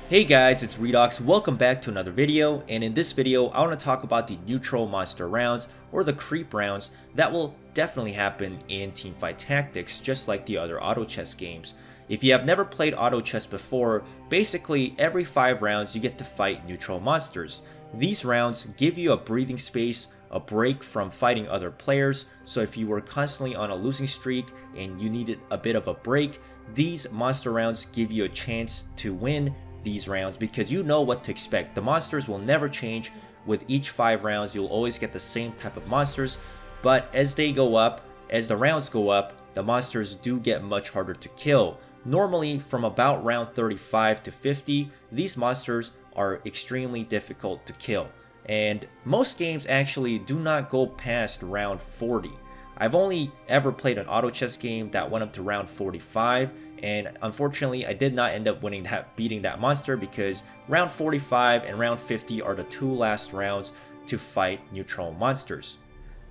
Hey guys, it's Redox. Welcome back to another video, and in this video I want to talk about the neutral monster rounds or the creep rounds that will definitely happen in Teamfight Tactics, just like the other auto chess games. If you have never played auto chess before, basically every 5 rounds you get to fight neutral monsters. These rounds give you a breathing space, a break from fighting other players, so if you were constantly on a losing streak and you needed a bit of a break, these monster rounds give you a chance to win these rounds because you know what to expect. The monsters will never change. With each 5 rounds you'll always get the same type of monsters, but as they go up, as the rounds go up, the monsters do get much harder to kill. Normally from about round 35 to 50, these monsters are extremely difficult to kill, and most games actually do not go past round 40. I've only ever played an auto chess game that went up to round 45, and unfortunately I did not end up beating that monster because round 45 and round 50 are the 2 last rounds to fight neutral monsters.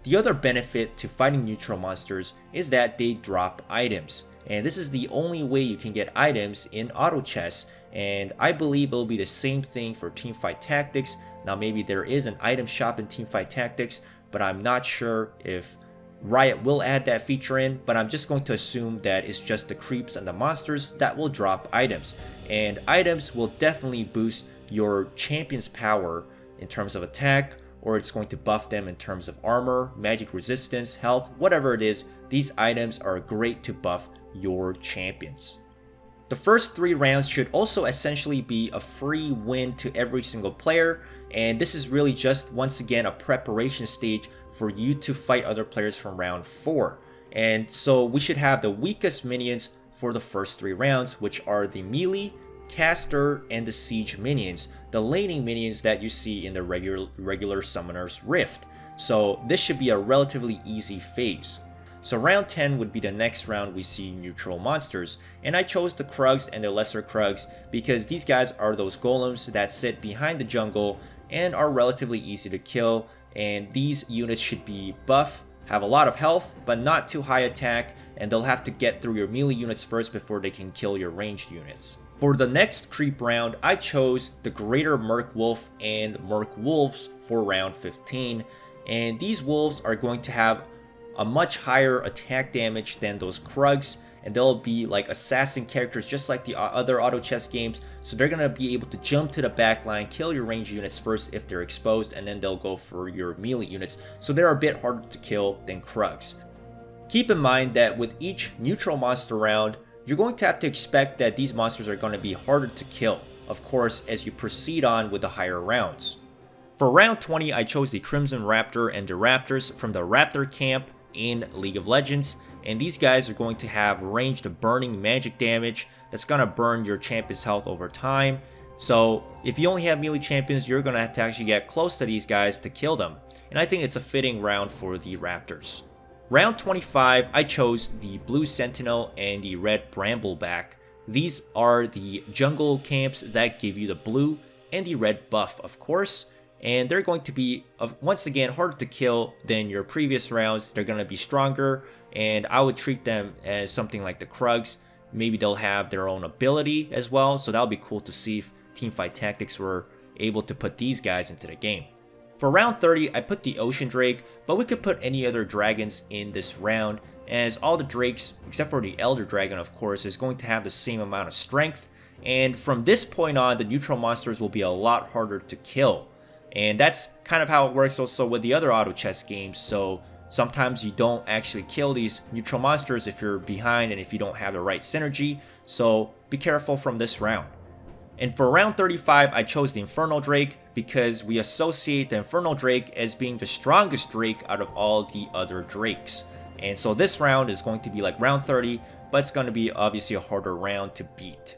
The other benefit to fighting neutral monsters is that they drop items, and this is the only way you can get items in auto chess, and I believe it'll be the same thing for Teamfight Tactics. Now maybe there is an item shop in Teamfight Tactics, but I'm not sure if Riot will add that feature in, but I'm just going to assume that it's just the creeps and the monsters that will drop items. And items will definitely boost your champion's power in terms of attack, or it's going to buff them in terms of armor, magic resistance, health, whatever it is. These items are great to buff your champions. The first 3 rounds should also essentially be a free win to every single player, and this is really just once again a preparation stage for you to fight other players from round 4. And so we should have the weakest minions for the first 3 rounds, which are the melee, caster, and the siege minions, the laning minions that you see in the regular summoner's rift. So this should be a relatively easy phase. So round 10 would be the next round we see neutral monsters, and I chose the Krugs and the lesser Krugs because these guys are those golems that sit behind the jungle and are relatively easy to kill, and these units should be buff, have a lot of health but not too high attack, and they'll have to get through your melee units first before they can kill your ranged units. For the next creep round, I chose the Greater Merc Wolf and Merc Wolves for round 15, and these wolves are going to have a much higher attack damage than those Krugs, and they'll be like assassin characters just like the other auto chess games, so they're gonna be able to jump to the back line, kill your ranged units first if they're exposed, and then they'll go for your melee units, so they're a bit harder to kill than Krugs. Keep in mind that with each neutral monster round, you're going to have to expect that these monsters are going to be harder to kill, of course, as you proceed on with the higher rounds. For round 20, I chose the Crimson Raptor and the Raptors from the Raptor camp in League of Legends, and these guys are going to have ranged burning magic damage that's going to burn your champion's health over time. So if you only have melee champions, you're going to have to actually get close to these guys to kill them, and I think it's a fitting round for the Raptors. Round 25, I chose the Blue Sentinel and the Red Brambleback. These are the jungle camps that give you the blue and the red buff, of course, and they're going to be, once again, harder to kill than your previous rounds. They're going to be stronger, and I would treat them as something like the Krugs. Maybe they'll have their own ability as well, so that'll be cool to see if Teamfight Tactics were able to put these guys into the game. For round 30, I put the Ocean Drake, but we could put any other dragons in this round, as all the drakes, except for the Elder Dragon of course, is going to have the same amount of strength, and from this point on, the neutral monsters will be a lot harder to kill. And that's kind of how it works also with the other auto chess games, so sometimes you don't actually kill these neutral monsters if you're behind and if you don't have the right synergy, so be careful from this round. And for round 35, I chose the Infernal Drake because we associate the Infernal Drake as being the strongest Drake out of all the other Drakes. And so this round is going to be like round 30, but it's going to be obviously a harder round to beat.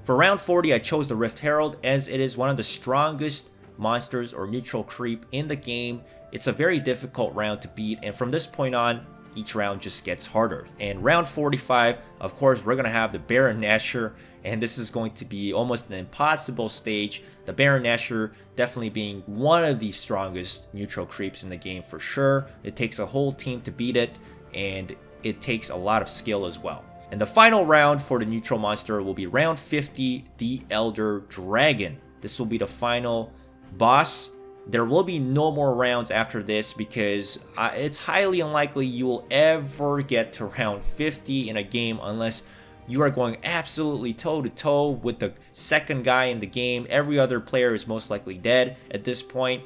For round 40, I chose the Rift Herald as it is one of the strongest monsters or neutral creep in the game. It's a very difficult round to beat, and from this point on, each round just gets harder. And round 45, of course, we're going to have the Baron Nashor, and this is going to be almost an impossible stage. The Baron Nashor definitely being one of the strongest neutral creeps in the game for sure. It takes a whole team to beat it, and it takes a lot of skill as well. And the final round for the neutral monster will be round 50, the Elder Dragon. This will be the final boss. There will be no more rounds after this because it's highly unlikely you will ever get to round 50 in a game unless you are going absolutely toe-to-toe with the second guy in the game. Every other player is most likely dead at this point.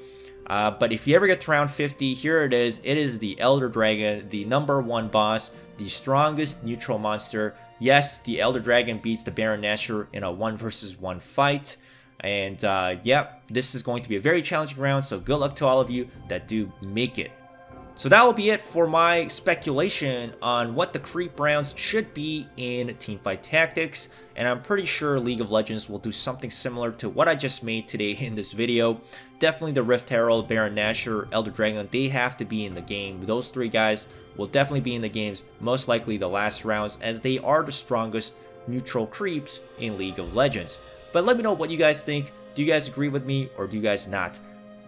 But if you ever get to round 50, here it is. It is the Elder Dragon, the #1 boss, the strongest neutral monster. Yes, the Elder Dragon beats the Baron Nashor in a 1 versus 1 fight. And yep, this is going to be a very challenging round, so good luck to all of you that do make it. So that will be it for my speculation on what the creep rounds should be in Teamfight Tactics, and I'm pretty sure League of Legends will do something similar to what I just made today in this video. Definitely the Rift Herald, Baron Nashor, Elder Dragon, they have to be in the game. Those three guys will definitely be in the games, most likely the last rounds, as they are the strongest neutral creeps in League of Legends. But let me know what you guys think. Do you guys agree with me or do you guys not?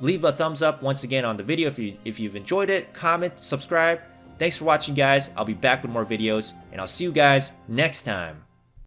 Leave a thumbs up once again on the video if you've enjoyed it. Comment, subscribe. Thanks for watching, guys. I'll be back with more videos, and I'll see you guys next time.